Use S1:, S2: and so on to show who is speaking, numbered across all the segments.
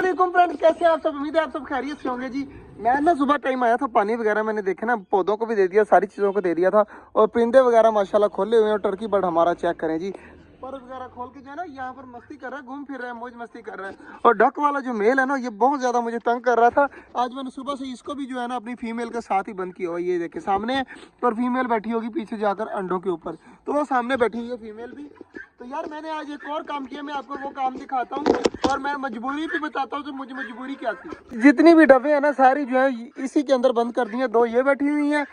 S1: वालेकुम फ्रेंड्स, कैसे हैं आप सब। उम्मीद है आप सब खैरियत से होंगे जी। मैं ना सुबह टाइम आया था, पानी वगैरह मैंने देखे ना, पौधों को भी दे दिया, सारी चीज़ों को दे दिया था। और परिंदे वगैरह माशाल्लाह खोले हुए हैं। और टर्की बर्ड हमारा चेक करें जी, पर वगैरह खोल के जो है ना यहाँ पर मस्ती कर रहा है, घूम फिर रहा है, मौज मस्ती कर रहा है। और डक वाला जो मेल है ना, ये बहुत ज़्यादा मुझे तंग कर रहा था। आज मैंने सुबह से इसको भी जो है ना अपनी फीमेल के साथ ही बंद किया हुआ। ये देखे सामने है, और फीमेल बैठी होगी पीछे जाकर अंडों के ऊपर, तो वो सामने बैठी हुई है फीमेल भी। तो यार मैंने आज एक और काम किया, मैं आपको वो काम दिखाता हूँ और मैं मजबूरी भी बताता हूँ। तो मुझे मजबूरी क्या थी, जितनी भी डब्बे है ना सारी जो है इसी के अंदर बंद कर दी है। दो ये बैठी हुई है,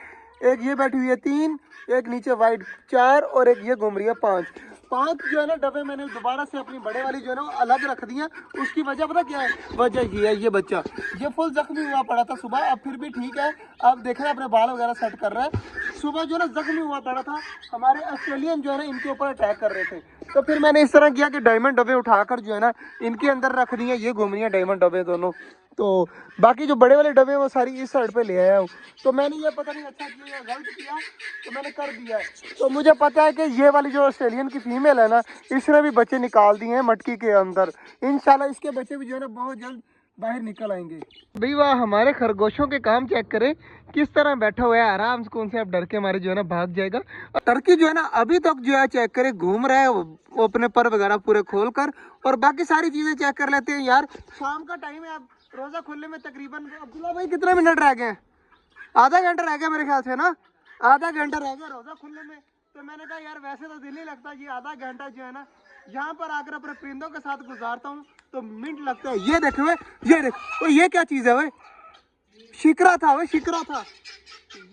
S1: एक ये बैठी हुई है, तीन, एक नीचे वाइट चार, और एक ये घूम रही है पाँच। पांच जो है ना डब्बे मैंने दोबारा से अपनी बड़े वाली जो है ना अलग रख दी है। उसकी वजह पता क्या है, वजह ये है, ये बच्चा ये फुल जख्मी हुआ पड़ा था सुबह, अब फिर भी ठीक है। अब देख रहे हैं अपने बाल वगैरह सेट कर रहा है। सुबह जो है ना जख्मी हुआ पड़ा था, हमारे ऑस्ट्रेलियन जो है ना इनके ऊपर अटैक कर रहे थे। तो फिर मैंने इस तरह किया कि डायमंड डब्बे उठाकर जो है ना इनके अंदर रख दिए। ये घूम रही है डायमंड डब्बे दोनों। तो बाकी जो बड़े वाले डब्बे वो सारी इस साइड पे ले आया हूँ। तो मैंने ये पता नहीं अच्छा किया या गलत किया, तो मैंने कर दिया है। तो मुझे पता है कि ये वाली जो ऑस्ट्रेलियन की फीमेल है ना, इसने भी बच्चे निकाल दिए हैं मटकी के अंदर। इंशाल्लाह इसके बच्चे भी जो है ना बहुत जल्द बाहर निकल आएंगे। भाई वाह, हमारे खरगोशों के काम चेक करें किस तरह बैठा हुआ है आराम से, कौन से आप डर के हमारे जो है ना भाग जाएगा। और टर्की जो है ना अभी तक जो है चेक करे घूम रहा है, वो अपने पर वगैरह पूरे खोल कर, और बाकी सारी चीजें चेक कर लेते हैं। यार शाम का टाइम है, अब रोजा खुलने में तकरीबन अब्दुल्ला भाई कितने मिनट रह गए? आधा घंटा रह गया मेरे ख्याल से ना, आधा घंटा रह गया रोजा खुलने में। तो मैंने कहा यार वैसे तो दिल नहीं लगता, ये आधा घंटा जो है ना यहाँ पर आकर अपने परिंदों के साथ गुजारता हूँ तो मिनट लगता है। ये देखे हुए, ये देखो ये क्या चीज है भाई, शिकरा था भाई, शिकरा था।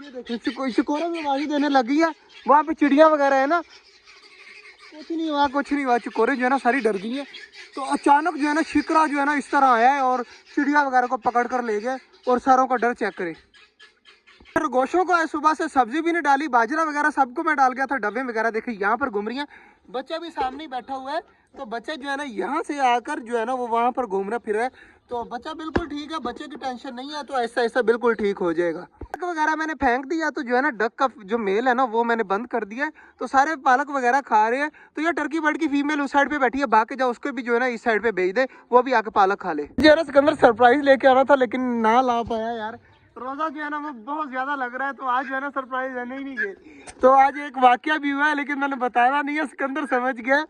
S1: ये देखो शिकोरा में आवाज़ देने लगी है। वहाँ पे चिड़िया वगैरह है ना, कुछ नहीं हुआ, कुछ नहीं हुआ। चिकोरे जो है ना सारी डर गई है। तो अचानक जो है ना शिकरा जो है ना इस तरह आया है और चिड़िया वगैरह को पकड़ कर ले गया। और सारों का डर चेक करे। खरगोशों को आज सुबह से सब्जी भी नहीं डाली, बाजरा वगैरह सबको मैं डाल गया था डब्बे वगैरह। देखिए यहाँ पर घूम रही है, बच्चा भी सामने ही बैठा हुआ है। तो बच्चा जो है ना यहाँ से आकर जो है ना वो वहाँ पर घूम रहा फिर रहा है। तो बच्चा बिल्कुल ठीक है, बच्चे की टेंशन नहीं है। तो ऐसा ऐसा बिल्कुल ठीक हो जाएगा। डक वगैरह मैंने फेंक दिया, तो जो है ना डक का जो मेल है ना वो मैंने बंद कर दिया है। तो सारे पालक वगैरह खा रहे हैं। तो ये टर्की बर्ड की फीमेल उस साइड पे बैठी है, भाग के जाओ उसको भी जो है ना इस साइड पे भेज दे, वो भी आके पालक खा ले। जो है ना सिकंदर सरप्राइज लेके आना था लेकिन ना ला पाया यार। रोजा जो है ना वो बहुत ज्यादा लग रहा है, तो आज जो है ना सरप्राइज रहने ही नहीं गए। तो आज एक वाकया भी हुआ है लेकिन मैंने बताया नहीं है, सिकंदर समझ गया।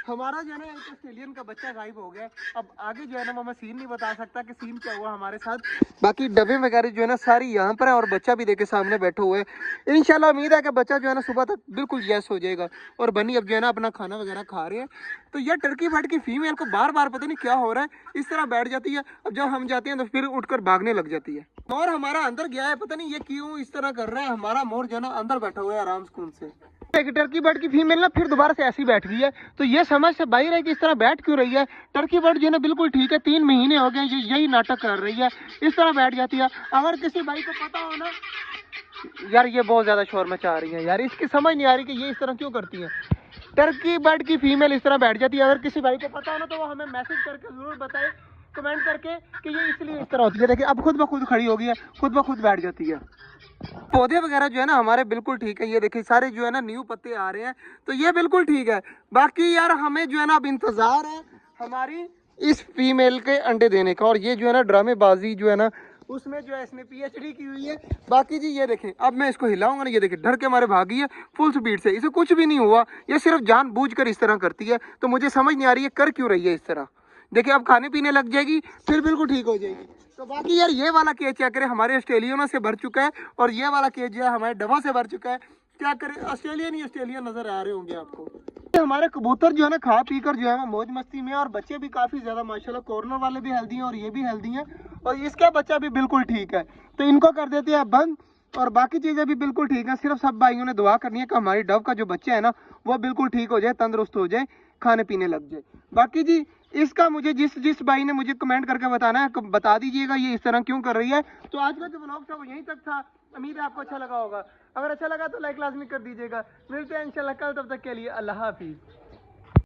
S1: हमारा जो है ना एक ऑस्ट्रेलियन का बच्चा गायब हो गया। अब आगे जो है ना मैं सीन नहीं बता सकता कि सीन क्या हुआ हमारे साथ। बाकी डब्बे वगैरह जो है ना सारी यहाँ पर है, और बच्चा भी देखे सामने बैठे हुए। इंशाल्लाह उम्मीद है कि बच्चा जो है ना सुबह तक बिल्कुल यस हो जाएगा। और बनी अब जो है ना अपना खाना वगैरह खा रहे हैं। तो यह टर्की बर्ड की फीमेल को बार बार पता नहीं क्या हो रहा है, इस तरह बैठ जाती है। अब जब हम जाते हैं तो फिर उठकर भागने लग जाती है। मोर हमारा अंदर गया है, पता नहीं ये क्यों इस तरह कर रहा है। हमारा मोर जो है ना अंदर बैठा हुआ है आराम सुकून से। टर्की बर्ड की फीमेल ना फिर दोबारा से ऐसी बैठ गई है। तो ये समझ से बाहर है कि इस तरह बैठ क्यों रही है। टर्की बर्ड जो है ना बिल्कुल ठीक है, 3 महीने हो गए यही नाटक कर रही है, इस तरह बैठ जाती है। अगर किसी भाई को पता हो ना, यार ये बहुत ज्यादा शोर मचा रही है यार, इसकी समझ नहीं आ रही कि ये इस तरह क्यों करती है। टर्की बर्ड की फीमेल इस तरह बैठ जाती है। अगर किसी भाई को पता हो ना तो वो हमें मैसेज करके जरूर बताए, कमेंट करके, कि ये इसलिए इस तरह होती है। देखिए अब खुद ब खुद खड़ी हो गई है, खुद ब खुद बैठ जाती है। पौधे वगैरह जो है ना हमारे बिल्कुल ठीक है। ये देखिए सारे जो है ना न्यू पत्ते आ रहे हैं, तो ये बिल्कुल ठीक है। बाकी यार हमें जो है ना अब इंतजार है हमारी इस फीमेल के अंडे देने का। और ये जो है ना ड्रामेबाजी जो है ना उसमें जो है इसने पीएचडी की हुई है। बाकी जी ये देखें, अब मैं इसको हिलाऊंगा ना, ये देखिए डर के मारे भागी है फुल स्पीड से, इसे कुछ भी नहीं हुआ। ये सिर्फ जानबूझकर इस तरह करती है। तो मुझे समझ नहीं आ रही है कर क्यों रही है इस तरह। देखिए अब खाने पीने लग जाएगी फिर बिल्कुल ठीक हो जाएगी। तो बाकी यार ये वाला केज क्या करें, हमारे ऑस्ट्रेलियनों से भर चुका है। और ये वाला केज जो है हमारे डबों से भर चुका है। क्या करें, ऑस्ट्रेलियन ही ऑस्ट्रेलियन नजर आ रहे होंगे आपको। हमारे कबूतर जो है ना खा पी कर जो है मौज मस्ती में, और बच्चे भी काफी ज्यादा माशाल्लाह, कॉर्नर वाले भी हेल्दी हैं और ये भी हेल्दी हैं। और इसका बच्चा भी बिल्कुल ठीक है। तो इनको कर देते हैं बंद, और बाकी चीजें भी बिल्कुल ठीक है। सिर्फ सब भाइयों ने दुआ करनी है कि हमारी डव का जो बच्चा है ना वो बिल्कुल ठीक हो जाए, तंदुरुस्त हो जाए, खाने पीने लग जाए। बाकी जी इसका मुझे जिस जिस भाई ने मुझे कमेंट करके बताना है, बता दीजिएगा ये इस तरह क्यों कर रही है। तो आज का जो व्लॉग था वो यहीं तक था। उम्मीद है आपको अच्छा लगा होगा। अगर अच्छा लगा तो लाइक लाजमी कर दीजिएगा। मिलते हैं इंशाल्लाह कल, तब तक के लिए अल्लाह हाफिज।